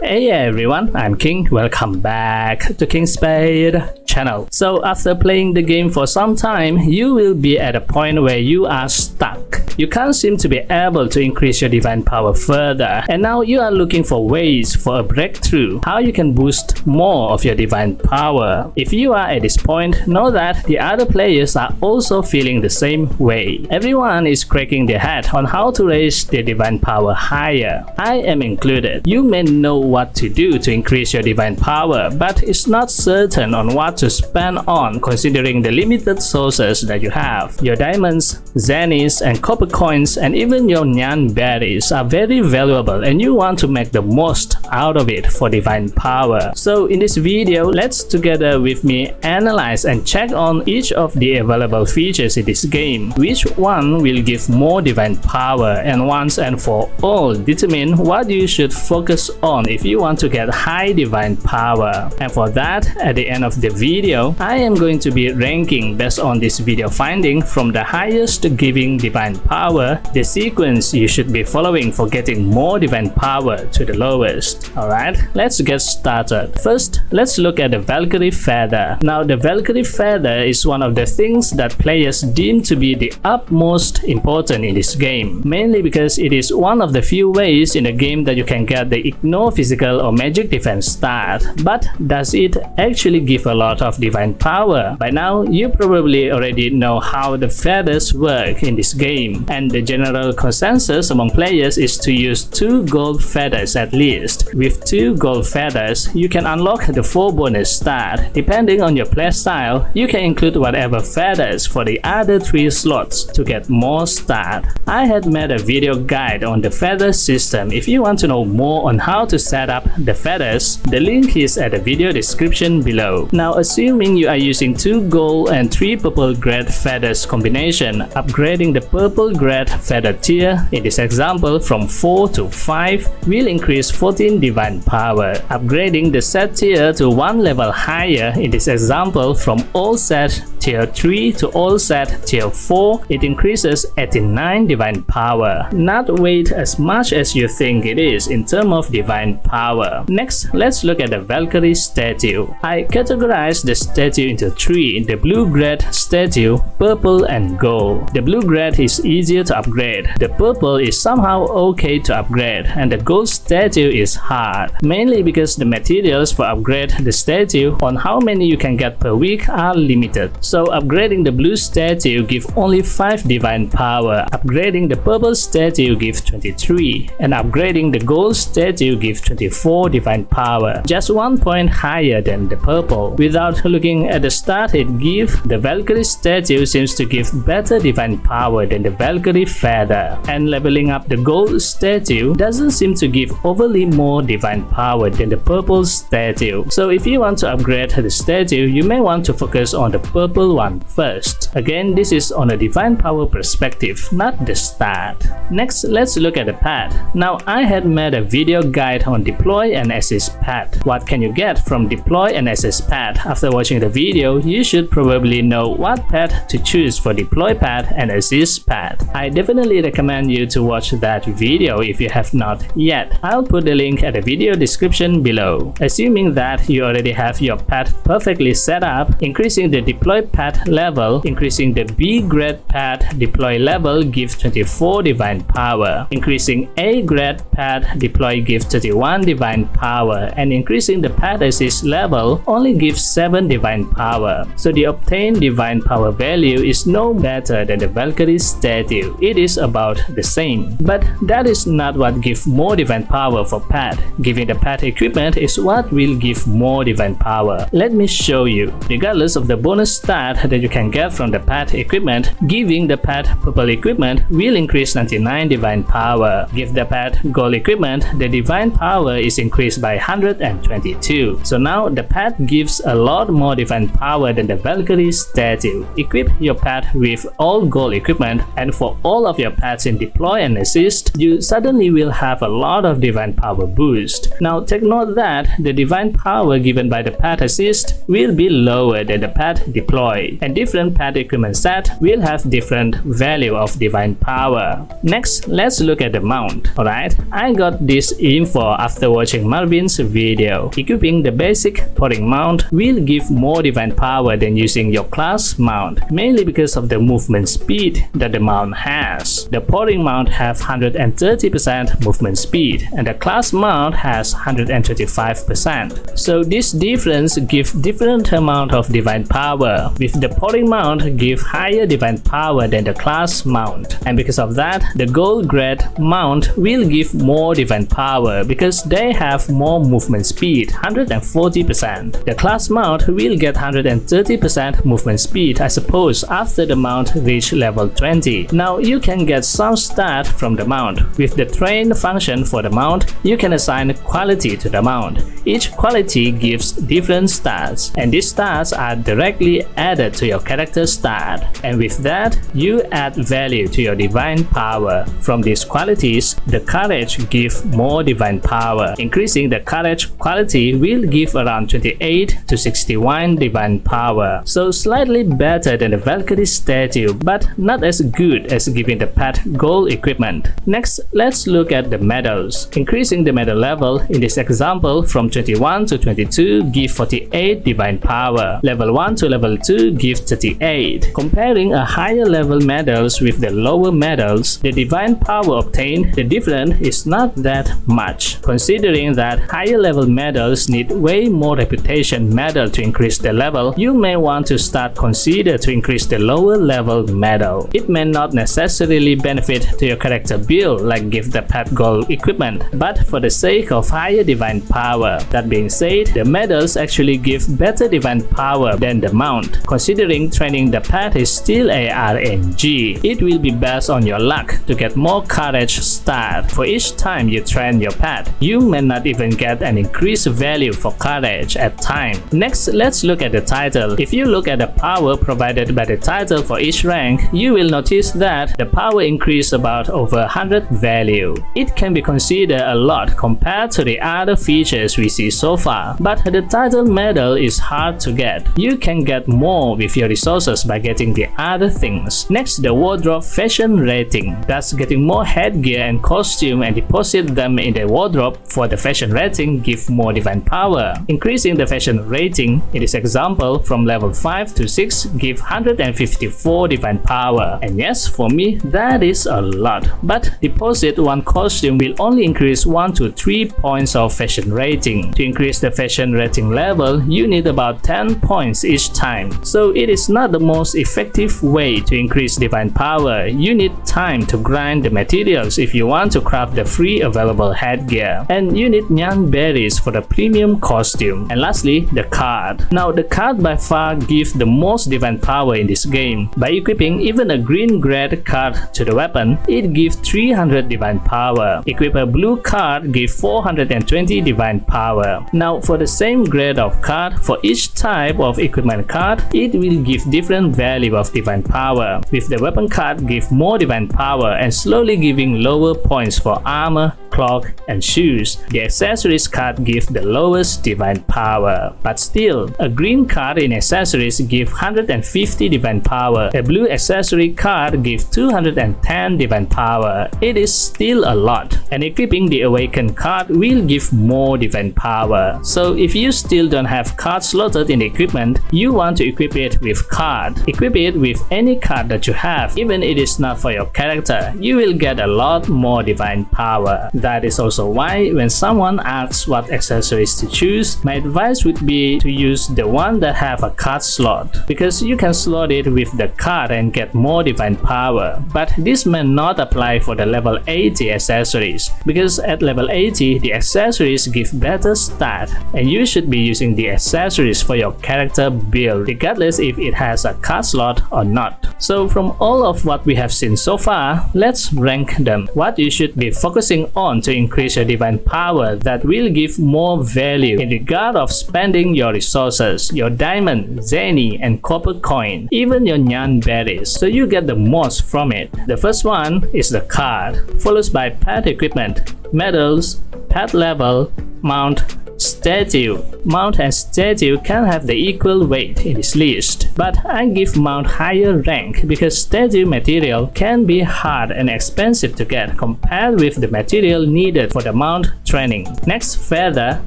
Hey everyone, I'm King. Welcome back to KingSpade channel. So after playing the game for some time, you will be at a point where you are stuck. You can't seem to be able to increase your divine power further, and now you are looking for ways for a breakthrough, how you can boost more of your divine power. If you are at this point, know that the other players are also feeling the same way. Everyone is cracking their head on how to raise their divine power higher. I am included. You may know what to do to increase your divine power, but it's not certain on what to spend on considering the limited sources that you have. Your diamonds, zennies, and copper coins, and even your nyan berries are very valuable, and you want to make the most out of it for divine power. So in this video, let's together with me analyze and check on each of the available features in this game, which one will give more divine power, and once and for all determine what you should focus on if you want to get high divine power. And for that, at the end of the video, I am going to be ranking based on this video finding from the highest giving divine power, the sequence you should be following for getting more divine power to the lowest. Alright, let's get started. First, let's look at the Valkyrie Feather. Now, the Valkyrie Feather is one of the things that players deem to be the utmost important in this game, mainly because it is one of the few ways in the game that you can get the ignore physical or magic defense stat. But does it actually give a lot of divine power? By now, you probably already know how the feathers work in this game, and the general consensus among players is to use 2 gold feathers at least. With 2 gold feathers, you can unlock the 4 bonus stat. Depending on your playstyle, you can include whatever feathers for the other 3 slots to get more stat. I had made a video guide on the feather system. If you want to know more on how to set up the feathers, the link is at the video description below. Now, assuming you are using 2 gold and 3 purple grade feathers combination, upgrading the purple grade feather tier in this example from 4 to 5 will increase 14 divine power. Upgrading the set tier to 1 level higher in this example from all set tier 3 to all set tier 4, it increases 89 divine power. Not weight as much as you think it is in terms of divine power. Next, let's look at the Valkyrie statue. I categorized the statue into 3: the blue grade statue, purple, and gold. The blue grade is easier to upgrade, the purple is somehow okay to upgrade, and the gold statue is hard, mainly because the materials for upgrade the statue on how many you can get per week are limited. So upgrading the blue statue gives only 5 divine power, upgrading the purple statue gives 23, and upgrading the gold statue gives 24 divine power, just 1 point higher than the purple. Without looking at the stat it gives, the Valkyrie statue seems to give better divine power than the Valkyrie Feather, and leveling up the gold statue doesn't seem to give overly more divine power than the purple statue. So if you want to upgrade the statue, you may want to focus on the purple one first. Again, this is on a divine power perspective, not the stat. Next, let's look at the pet. Now, I had made a video guide on deploy and assist pet. What can you get from deploy and assist pet? After watching the video, you should probably know what pet to choose for deploy pet and assist pet. I definitely recommend you to watch that video if you have not yet. I'll put the link at the video description below. Assuming that you already have your pet perfectly set up, increasing the deploy pet level, increasing the B grade pet deploy level gives 24 divine power, increasing A grade pet deploy gives 31 divine power, and increasing the pet assist level only gives 7 divine power. So the obtained divine power value is no better than the Valkyrie statue. It is about the same. But that is not what gives more divine power for pet. Giving the pet equipment is what will give more divine power. Let me show you. Regardless of the bonus stat that you can get from the pet equipment, giving the pet purple equipment will increase 99 divine power. Give the pet gold equipment, the divine power is increased by 122. So now the pet gives a lot more divine power than the Valkyrie statue. Equip your pet with all gold equipment, and for all of your pets in deploy and assist, you suddenly will have a lot of divine power boost. Now take note that the divine power given by the pet assist will be lower than the pet deploy. destroy, and different pet equipment set will have different value of divine power. Next, let's look at the mount. Alright, I got this info after watching Marvin's video. Equipping the basic pouring mount will give more divine power than using your class mount, mainly because of the movement speed that the mount has. The pouring mount have 130% movement speed, and the class mount has 125%. So this difference gives different amount of divine power, with the pouring mount give higher divine power than the class mount. And because of that, the gold grade mount will give more divine power because they have more movement speed, 140%. The class mount will get 130% movement speed, I suppose, after the mount reach level 20. Now you can get some stat from the mount. With the train function for the mount, you can assign quality to the mount. Each quality gives different stats, and these stats are directly added to your character stat. And with that, you add value to your divine power. From these qualities, the courage gives more divine power. Increasing the courage quality will give around 28 to 61 divine power. So slightly better than the Valkyrie statue, but not as good as giving the pet gold equipment. Next, let's look at the medals. Increasing the medal level in this example from 21 to 22 give 48 divine power. Level 1 to level 2 give 38. Comparing a higher level medals with the lower medals, the divine power obtained, the difference is not that much. Considering that higher level medals need way more reputation medal to increase the level, you may want to start consider to increase the lower level medal. It may not necessarily benefit to your character build like give the pet gold equipment, but for the sake of higher divine power. That being said, the medals actually give better divine power than the mount. Considering training the pet is still a RNG, it will be based on your luck to get more courage stat. For each time you train your pet, you may not even get an increased value for courage at time. Next, let's look at the title. If you look at the power provided by the title for each rank, you will notice that the power increase about over 100 value. It can be considered a lot compared to the other features we see so far, but the title medal is hard to get. You can get more with your resources by getting the other things. Next, the wardrobe fashion rating. That's getting more headgear and costume and deposit them in the wardrobe for the fashion rating give more divine power. Increasing the fashion rating in this example from level 5 to 6 give 154 divine power. And yes, for me that is a lot, but deposit one costume will only increase 1 to 3 points of fashion rating. To increase the fashion rating level, you need about 10 points each time. So it is not the most effective way to increase divine power. You need time to grind the materials if you want to craft the free available headgear. And you need nyan berries for the premium costume. And lastly, the card. Now the card by far gives the most divine power in this game. By equipping even a green grade card to the weapon, it gives 300 divine power. Equip a blue card give 420 divine power. Now for the same grade of card, for each type of equipment card, it will give different value of divine power. With the weapon card give more divine power and slowly giving lower points for armor, cloak, and shoes. The accessories card give the lowest divine power. But still, a green card in accessories give 150 divine power. A blue accessory card give 210 divine power. It is still a lot. And equipping the awakened card will give more divine power. So if you still don't have card slotted in the equipment, you want to equip it with card. Equip it with any card that you have, even if it is not for your character. You will get a lot more divine power. That is also why when someone asks what accessories to choose, my advice would be to use the one that have a card slot, because you can slot it with the card and get more divine power. But this may not apply for the level 80 accessories, because at level 80 the accessories give better stat, and you should be using the accessories for your character build, regardless if it has a card slot or not. So from all of what we have seen so far, let's rank them. What you should be focusing on to increase your divine power that will give more value in regard of spending your resources, your diamond, zeni, and copper coin, even your nyan berries, so you get the most from it. The first one is the card, followed by pet equipment, medals, pet level, mount, stat, statue. Mount and statue can have the equal weight in this list, but I give mount higher rank because statue material can be hard and expensive to get compared with the material needed for the mount training. Next, feather,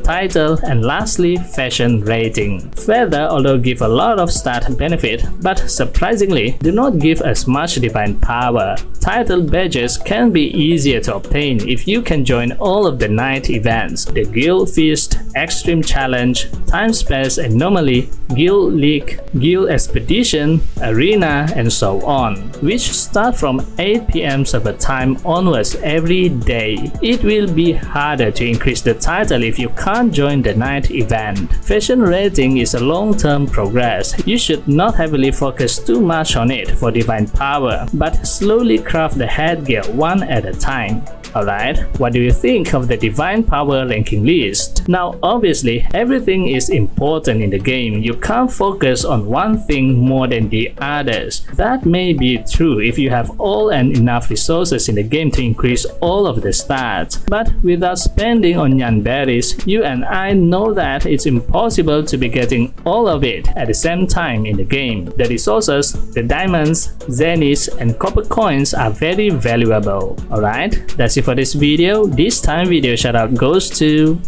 title, and lastly fashion rating. Feather although give a lot of stat benefit, but surprisingly do not give as much divine power. Title badges can be easier to obtain if you can join all of the night events, the Guild Feast, Extreme Challenge, Time Space Anomaly, Guild League, Guild Expedition, Arena, and so on, which start from 8 PM server time onwards every day. It will be harder to increase the title if you can't join the night event. Fashion rating is a long-term progress. You should not heavily focus too much on it for divine power, but slowly craft the headgear one at a time. Alright, what do you think of the divine power ranking list? Now obviously everything is important in the game. You can't focus on one thing more than the others. That may be true if you have all and enough resources in the game to increase all of the stats. But without spending on Yan berries, you and I know that it's impossible to be getting all of it at the same time in the game. The resources, the diamonds, zeniths, and copper coins are very valuable. Alright, that's it for this video. This time video shoutout goes to...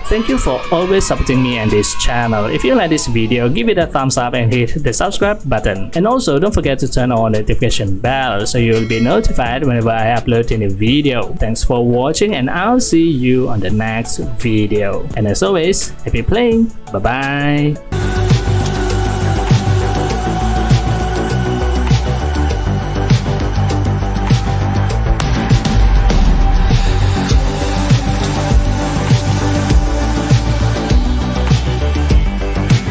Thank you for always supporting me and this channel. If you like this video, give it a thumbs up and hit the subscribe button. And also don't forget to turn on the notification bell so you will be notified whenever I upload a new video. Thanks for watching and I'll see you on the next video. And as always, happy playing. Bye bye.